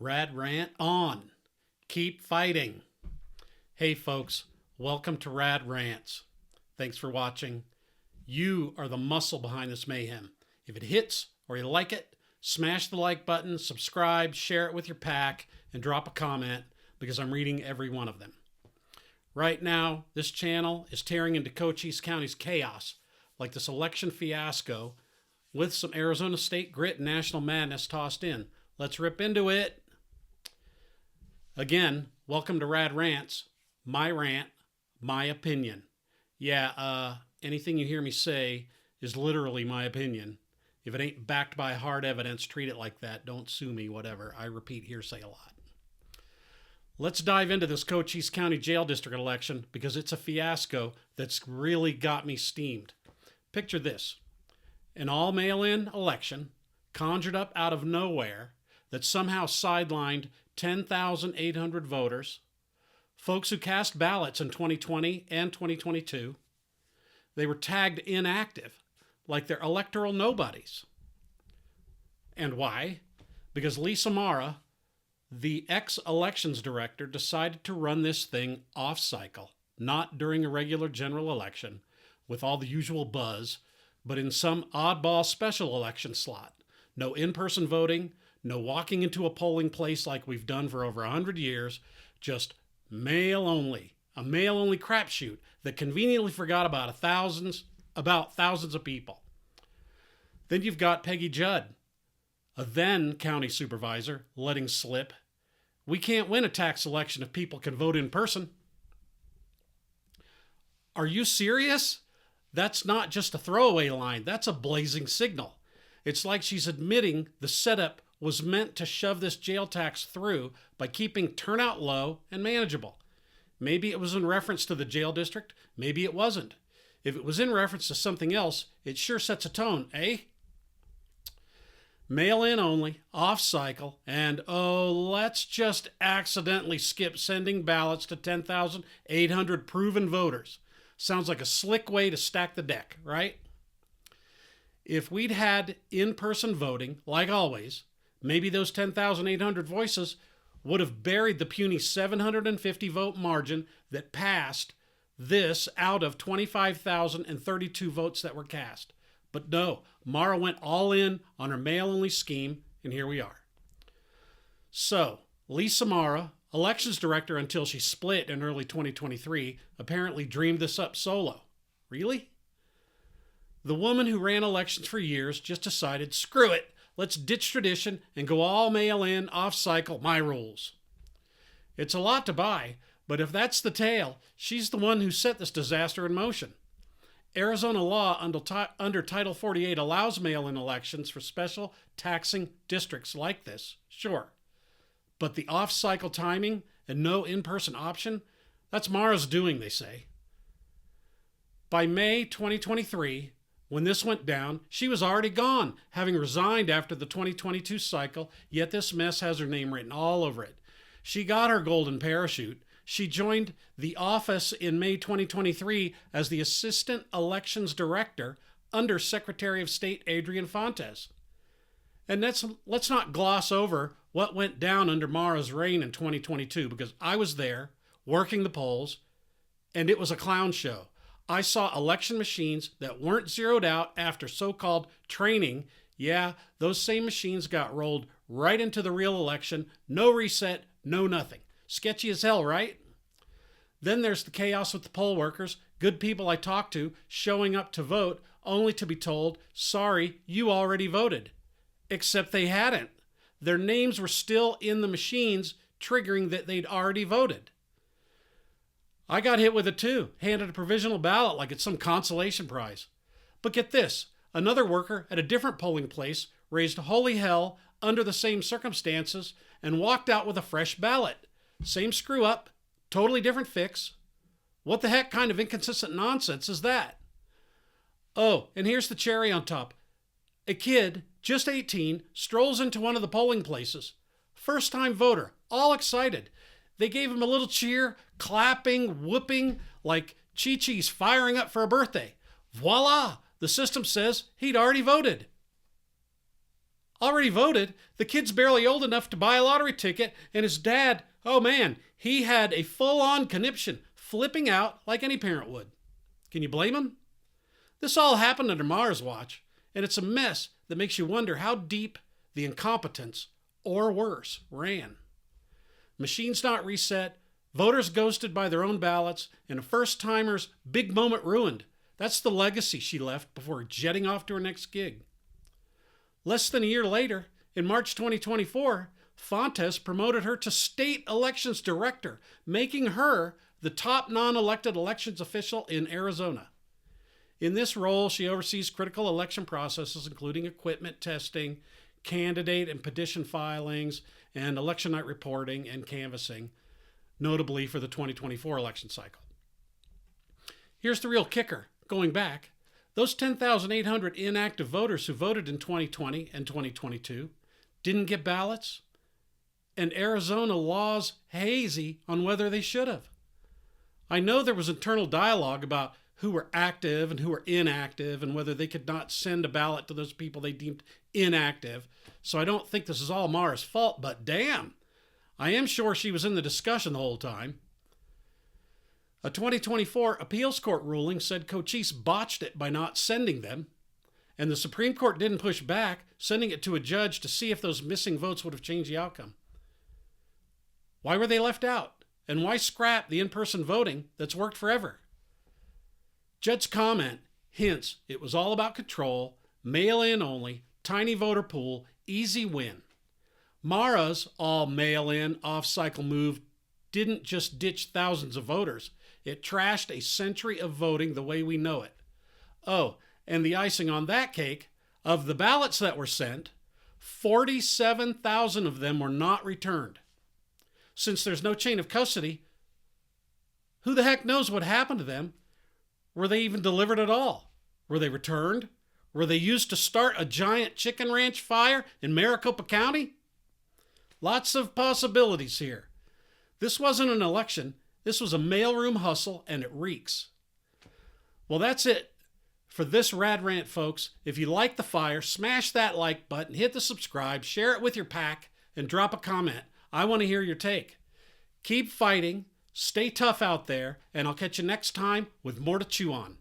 RadRant on. Keep fighting. Hey folks, welcome to RadRants. Thanks for watching. You are the muscle behind this mayhem. If it hits or you like it, smash the like button, subscribe, share it with your pack, and drop a comment because I'm reading every one of them. Right now, this channel is tearing into Cochise County's chaos, like this election fiasco, with some Arizona State grit and national madness tossed in. Let's rip into it. Again, welcome to RadRants. My rant, my opinion. Yeah, anything you hear me say is literally my opinion. If it ain't backed by hard evidence, treat it like that. Don't sue me, whatever. I repeat hearsay a lot. Let's dive into this Cochise County Jail District election because it's a fiasco that's really got me steamed. Picture this. An all mail-in election conjured up out of nowhere that somehow sidelined 10,800 voters, folks who cast ballots in 2020 and 2022. They were tagged inactive, like they're electoral nobodies. And why? Because Lisa Mara, the ex-elections director, decided to run this thing off-cycle, not during a regular general election with all the usual buzz, but in some oddball special election slot. No in-person voting, no walking into a polling place like we've done for over 100 years, just mail only. A mail only crapshoot that conveniently forgot about thousands of people. Then you've got Peggy Judd, a then county supervisor, letting slip, we can't win a tax election if people can vote in person. Are you serious? That's not just a throwaway line. That's a blazing signal. It's like she's admitting the setup was meant to shove this jail tax through by keeping turnout low and manageable. Maybe it was in reference to the jail district. Maybe it wasn't. If it was in reference to something else, it sure sets a tone, eh? Mail-in only, off-cycle, and let's just accidentally skip sending ballots to 10,800 proven voters. Sounds like a slick way to stack the deck, right? If we'd had in-person voting, like always, maybe those 10,800 voices would have buried the puny 750 vote margin that passed this out of 25,032 votes that were cast. But no, Mara went all in on her mail-only scheme, and here we are. So, Lisa Mara, elections director until she split in early 2023, apparently dreamed this up solo. Really? The woman who ran elections for years just decided, screw it, let's ditch tradition and go all mail-in, off-cycle, my rules. It's a lot to buy, but if that's the tale, she's the one who set this disaster in motion. Arizona law under Title 48 allows mail-in elections for special taxing districts like this, sure. But the off-cycle timing and no in-person option, that's Mara's doing, they say. By May 2023, when this went down, she was already gone, having resigned after the 2022 cycle, yet this mess has her name written all over it. She got her golden parachute. She joined the office in May 2023 as the Assistant Elections Director under Secretary of State Adrian Fontes. And let's not gloss over what went down under Mara's reign in 2022, because I was there working the polls, and it was a clown show. I saw election machines that weren't zeroed out after so-called training. Yeah, those same machines got rolled right into the real election. No reset, no nothing. Sketchy as hell, right? Then there's the chaos with the poll workers, good people I talked to, showing up to vote, only to be told, sorry, you already voted. Except they hadn't. Their names were still in the machines, triggering that they'd already voted. I got hit with it too, handed a provisional ballot like it's some consolation prize. But get this, another worker at a different polling place raised holy hell under the same circumstances and walked out with a fresh ballot. Same screw up, totally different fix. What the heck kind of inconsistent nonsense is that? Oh, and here's the cherry on top. A kid, just 18, strolls into one of the polling places. First-time voter, all excited. They gave him a little cheer, clapping, whooping, like Cochise firing up for a birthday. Voila! The system says he'd already voted. already voted. The kid's barely old enough to buy a lottery ticket, and his dad, oh man, he had a full-on conniption, flipping out like any parent would. Can you blame him? This all happened under Mara's watch, and it's a mess that makes you wonder how deep the incompetence, or worse, ran. Machines not reset, voters ghosted by their own ballots, and a first-timer's big moment ruined. That's the legacy she left before jetting off to her next gig. Less than a year later, in March 2024, Fontes promoted her to state elections director, making her the top non-elected elections official in Arizona. In this role, she oversees critical election processes, including equipment testing, candidate and petition filings, and election night reporting and canvassing, notably for the 2024 election cycle. Here's the real kicker. Going back, those 10,800 inactive voters who voted in 2020 and 2022 didn't get ballots, and Arizona law's hazy on whether they should have. I know there was internal dialogue about who were active and who were inactive and whether they could not send a ballot to those people they deemed inactive, so I don't think this is all Mara's fault, but damn, I am sure she was in the discussion the whole time. A 2024 appeals court ruling said Cochise botched it by not sending them, and the Supreme Court didn't push back, sending it to a judge to see if those missing votes would have changed the outcome. Why were they left out? And why scrap the in-person voting that's worked forever? Judge's comment hints it was all about control, mail-in only, tiny voter pool, easy win. Mara's all mail-in, off-cycle move didn't just ditch thousands of voters. It trashed a century of voting the way we know it. Oh, and the icing on that cake, of the ballots that were sent, 47,000 of them were not returned. Since there's no chain of custody, who the heck knows what happened to them? Were they even delivered at all? Were they returned? Were they used to start a giant chicken ranch fire in Maricopa County? Lots of possibilities here. This wasn't an election. This was a mailroom hustle, and it reeks. Well, that's it for this Rad Rant, folks. If you like the fire, smash that like button, hit the subscribe, share it with your pack, and drop a comment. I want to hear your take. Keep fighting, stay tough out there, and I'll catch you next time with more to chew on.